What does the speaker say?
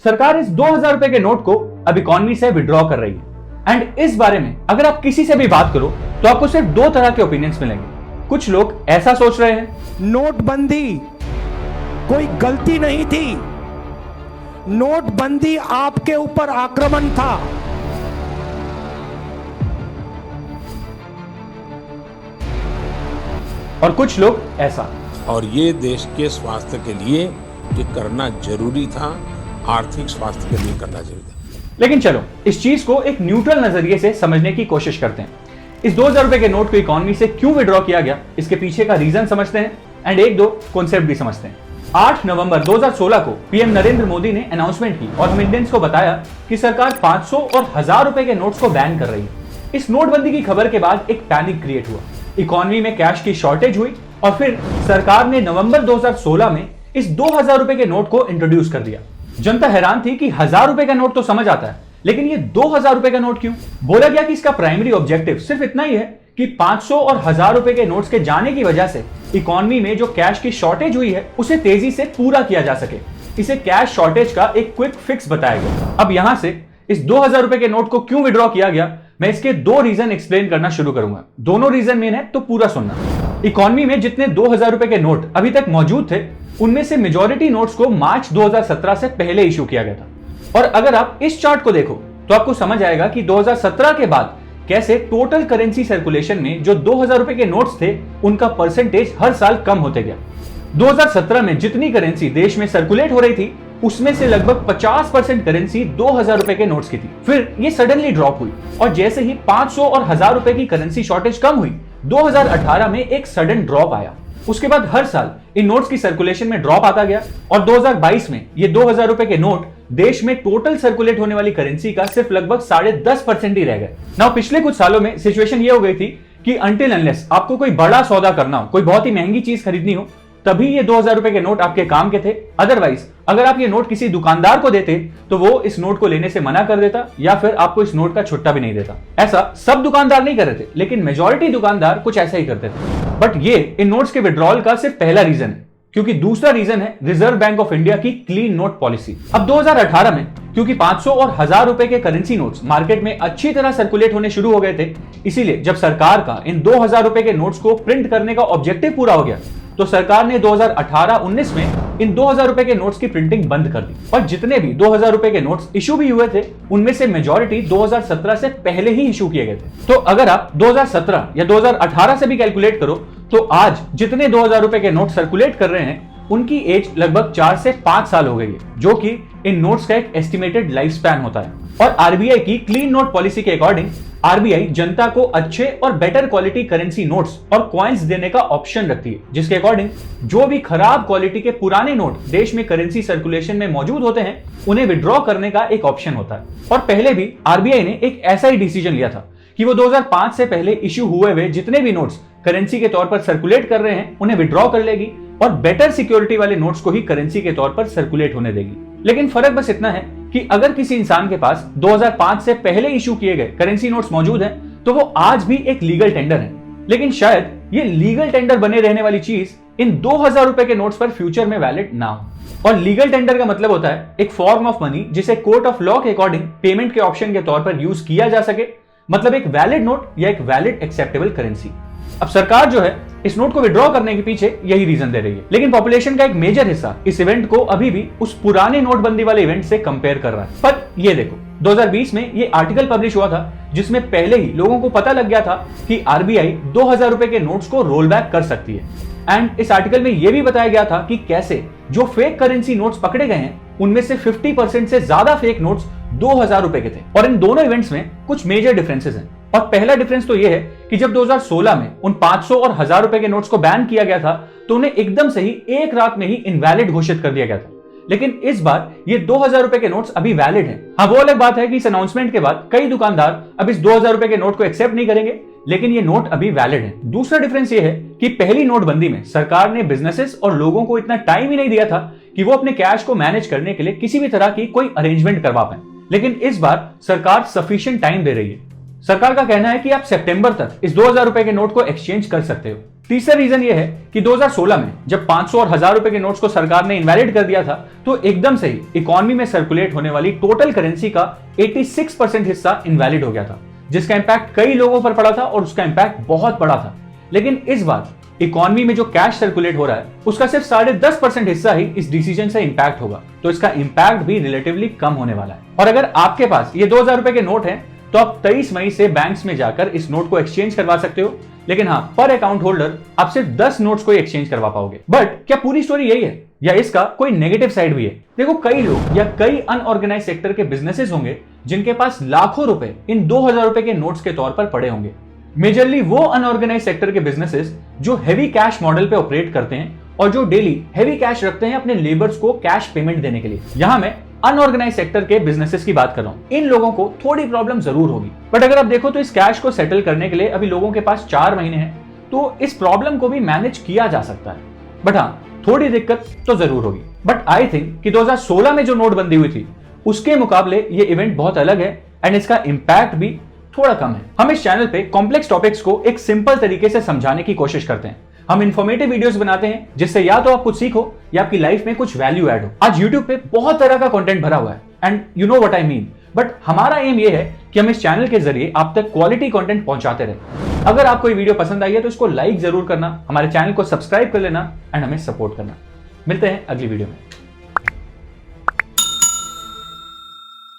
सरकार इस 2000 रुपए के नोट को अब इकोनॉमी से विड्रॉ कर रही है। एंड इस बारे में अगर आप किसी से भी बात करो तो आपको सिर्फ दो तरह के ओपिनियंस मिलेंगे। कुछ लोग ऐसा सोच रहे हैं, नोटबंदी कोई गलती नहीं थी, नोटबंदी आपके ऊपर आक्रमण था। और कुछ लोग ऐसा, और ये देश के स्वास्थ्य के लिए ये करना जरूरी था, आर्थिक स्वास्थ्य के लिए करना जरूरी था। लेकिन चलो इस चीज को एक न्यूट्रल नजरिए से समझने की कोशिश करते हैं। इस 2000 रुपए के नोट को इकोनॉमी से क्यों विड्रॉ किया गया, इसके पीछे का रीजन समझते हैं एंड एक दो कॉन्सेप्ट भी समझते हैं। 8 नवंबर 2016 को पीएम नरेंद्र मोदी ने अनाउंसमेंट की और हम इंडियंस को बताया कि सरकार 500 और 1000 रुपए के नोट्स को बैन कर रही है। इस नोटबंदी की खबर के बाद एक पैनिक क्रिएट हुआ, इकोनॉमी में कैश की शॉर्टेज हुई और फिर सरकार ने नवंबर 2016 में इस 2000 रुपए के नोट को इंट्रोड्यूस कर दिया। जनता हैरान थी कि 1000 रुपए का नोट तो समझ आता है, लेकिन ये 2000 रुपए का नोट क्यों? बोला गया कि इसका प्राइमरी ऑब्जेक्टिव सिर्फ इतना ही है कि 500 और 1000 रुपए के नोट्स के जाने की वजह से इकोनॉमी में जो कैश की शॉर्टेज हुई है उसे तेजी से पूरा किया जा सके। इसे कैश शॉर्टेज का एक क्विक फिक्स बताया गया। अब यहां से इस 2000 रुपए के नोट को क्यों विड्रॉ किया गया, मैं इसके दो रीजन एक्सप्लेन करना शुरू करूंगा। दोनों रीजन मेन है तो पूरा सुनना। इकोनॉमी में जितने 2000 रुपए के नोट अभी तक मौजूद थे उनमें से मेजॉरिटी नोट्स को मार्च 2017 से पहले इशू किया गया था। और अगर आप इस चार्ट को देखो तो आपको समझ आएगा कि 2017 के बाद कैसे टोटल करेंसी सर्कुलेशन में जो 2000 रुपए के नोट्स थे उनका परसेंटेज हर साल कम होते गया। 2017 में जितनी करेंसी देश में सर्कुलेट हो रही थी उसमें से लगभग 50% करेंसी 2000 रुपए के नोट्स की थी। फिर ये सडनली ड्रॉप हुई और जैसे ही 500 और 1000 रुपए की करेंसी शॉर्टेज कम हुई 2018 में एक सडन ड्रॉप आया। उसके बाद हर साल इन नोट्स की सर्कुलेशन में ड्रॉप आता गया और 2022 में ये 2000 रुपए के नोट देश में टोटल सर्कुलेट होने वाली करेंसी का सिर्फ लगभग 10.5% ही रह गए। नाउ पिछले कुछ सालों में सिचुएशन ये हो गई थी कि अनटिल अनलेस आपको कोई बड़ा सौदा करना हो, कोई बहुत ही महंगी चीज खरीदनी हो, तभी ये 2000 रुपए के नोट आपके काम के थे। अदरवाइज अगर आप ये नोट किसी दुकानदार को देते तो वो इस नोट को लेने से मना कर देता या फिर आपको इस नोट का छुट्टा भी नहीं देता। ऐसा सब दुकानदार नहीं कर रहे थे, लेकिन मेजॉरिटी दुकानदार कुछ ऐसा ही करते थे। बट ये इन नोट्स के विड्रॉल का सिर्फ पहला रीजन है, क्योंकि दूसरा रीजन है रिजर्व बैंक ऑफ इंडिया की क्लीन नोट पॉलिसी। अब 2018 में क्योंकि 500 और 1000 रुपए के करेंसी नोट्स मार्केट में अच्छी तरह सर्कुलेट होने शुरू हो गए थे, इसीलिए जब सरकार का इन 2000 रुपए के नोट्स को प्रिंट करने का ऑब्जेक्टिव पूरा हो गया तो सरकार ने 2018-19 में इन 2000 रुपए के नोट्स की प्रिंटिंग बंद कर दी। और जितने भी 2000 रुपए के नोट्स इशू भी हुए थे उनमें से मेजॉरिटी 2017 से पहले ही इशू किए गए थे। तो अगर आप 2017 या 2018 से भी कैलकुलेट करो तो आज जितने 2000 रुपए के नोट सर्कुलेट कर रहे हैं उनकी एज लगभग 4 से 5 साल हो गई है, जो कि इन नोट्स का एक एस्टिमेटेड लाइफ स्पैन होता है। और आरबीआई की क्लीन नोट पॉलिसी के अकॉर्डिंग आरबीआई जनता को अच्छे और बेटर क्वालिटी करेंसी नोट्स और कॉइन्स देने का ऑप्शन रखती है, जिसके अकॉर्डिंग जो भी खराब क्वालिटी के पुराने नोट देश में करेंसी सर्कुलेशन में मौजूद होते हैं उन्हें विड्रॉ करने का एक ऑप्शन होता है। और पहले भी आरबीआई ने एक ऐसा ही डिसीजन लिया था कि वो 2005 से पहले इश्यू हुए हुए जितने भी नोट्स करेंसी के तौर पर सर्कुलेट कर रहे हैं उन्हें विड्रॉ कर लेगी और बेटर सिक्योरिटी वाले नोट्स को ही करेंसी के तौर पर सर्कुलेट होने देगी। लेकिन फर्क बस इतना है कि अगर किसी इंसान के पास 2005 से पहले इशू किए गए करेंसी नोट्स मौजूद हैं तो वो आज भी एक लीगल टेंडर है। लेकिन शायद ये लीगल टेंडर बने रहने वाली चीज इन 2000 रुपए के नोट्स पर फ्यूचर में वैलिड ना हो। और लीगल टेंडर का मतलब होता है एक फॉर्म ऑफ मनी जिसे कोर्ट ऑफ लॉ के अकॉर्डिंग पेमेंट के ऑप्शन के तौर पर यूज किया जा सके, मतलब एक वैलिड नोट या एक वैलिड एक्सेप्टेबल करेंसी। अब सरकार जो है इस नोट को विड्रॉ करने के पीछे यही रीजन दे रही है, लेकिन पॉपुलेशन का एक मेजर हिस्सा इस इवेंट को अभी भी उस पुराने नोटबंदी वाले इवेंट से कंपेयर कर रहा है। पर ये देखो 2020 में ये आर्टिकल पब्लिश हुआ था जिसमें पहले ही लोगों को पता लग गया था कि आरबीआई 2000 रुपए के नोट्स को रोल बैक कर सकती है। एंड इस आर्टिकल में यह भी बताया गया था कि कैसे जो फेक करेंसी नोट्स पकड़े गए हैं उनमें से 50% से ज्यादा फेक नोट्स 2000 रुपए के थे। और इन दोनों इवेंट्स में कुछ मेजर डिफरेंसेस हैं। और पहला डिफरेंस तो यह है कि जब 2016 में उन 500 और 1000 रुपए के नोट्स को बैन किया गया था तो उन्हें एकदम से ही एक रात में ही इनवैलिड घोषित कर दिया गया था। लेकिन इस बार ये 2000 रुपए के नोट्स अभी वैलिड हैं। हाँ, वो अलग बात है कि इस अनाउंसमेंट के बाद कई दुकानदार अब इस 2000 रुपए के नोट को एक्सेप्ट नहीं करेंगे, लेकिन ये नोट अभी वैलिड है। दूसरा डिफरेंस ये है कि पहली नोटबंदी में सरकार ने बिजनेसेस और लोगों को इतना टाइम ही नहीं दिया था कि वो अपने कैश को मैनेज करने के लिए किसी भी तरह की कोई अरेंजमेंट करवा पाए। लेकिन इस बार सरकार सफिशिएंट टाइम दे रही है। सरकार का कहना है कि आप सितंबर तक इस 2000 रुपए के नोट को एक्सचेंज कर सकते हो। तीसरा रीजन ये है कि 2016 में जब 500 और 1000 रुपए के नोट्स को सरकार ने इनवैलिड कर दिया था, तो एकदम से ही इकोनॉमी में सर्कुलेट होने वाली टोटल करेंसी का 86% हिस्सा इनवैलिड हो गया था, जिसका इंपैक्ट कई लोगों पर पड़ा था और उसका इंपैक्ट बहुत बड़ा था। लेकिन इस बार इकोनॉमी में जो कैश सर्कुलेट हो रहा है उसका सिर्फ 10.5% हिस्सा ही इस डिसीजन से इंपैक्ट होगा, तो इसका इंपैक्ट भी रिलेटिवली कम होने वाला है। और अगर आपके पास ये 2000 रुपए के नोट हैं तो आप 23 मई से बैंक्स में जाकर इस नोट को एक्सचेंज करवा सकते हो, लेकिन हाँ, पर अकाउंट होल्डर आप सिर्फ 10 नोट्स को एक्सचेंज करवा पाओगे। बट क्या पूरी स्टोरी यही है या इसका कोई नेगेटिव साइड भी है? देखो, कई लोग या कई अनऑर्गेनाइज सेक्टर के बिजनेसेस होंगे जिनके पास लाखों रुपए इन 2000 रुपए के नोट्स के तौर पर पड़े होंगे। मेजरली वो अनऑर्गेनाइज सेक्टर के बिजनेसेस जो हेवी कैश मॉडल पे ऑपरेट करते हैं और जो डेली हेवी कैश रखते हैं अपने लेबर्स को कैश पेमेंट देने के लिए। यहां मैं अनऑर्गेनाइज सेक्टर के बिजनेसेस की बात कर रहा हूं। इन लोगों को थोड़ी प्रॉब्लम जरूर होगी, बट अगर आप देखो तो इस कैश को सेटल करने के लिए अभी लोगों के पास 4 महीने हैं, तो इस प्रॉब्लम को भी मैनेज किया जा सकता है। बट हाँ, थोड़ी दिक्कत तो जरूर होगी। बट आई थिंक कि 2016 में जो नोटबंदी हुई थी उसके मुकाबले ये इवेंट बहुत अलग है एंड इसका इंपैक्ट भी थोड़ा कम है। हम इस चैनल पे कॉम्प्लेक्स टॉपिक्स को एक सिंपल तरीके से समझाने की कोशिश करते हैं। हम इंफॉर्मेटिव वीडियोस बनाते हैं जिससे या तो आप कुछ सीखो या आपकी लाइफ में कुछ वैल्यू ऐड हो। आज YouTube पे बहुत तरह का कंटेंट भरा हुआ है and you know what I mean, but हमारा एम ये है कि हम इस चैनल के जरिए आप तक क्वालिटी कंटेंट पहुंचाते रहे। अगर आपको ये वीडियो पसंद आई है तो इसको लाइक जरूर करना, हमारे चैनल को सब्सक्राइब कर लेना एंड हमें सपोर्ट करना। मिलते हैं अगली वीडियो में।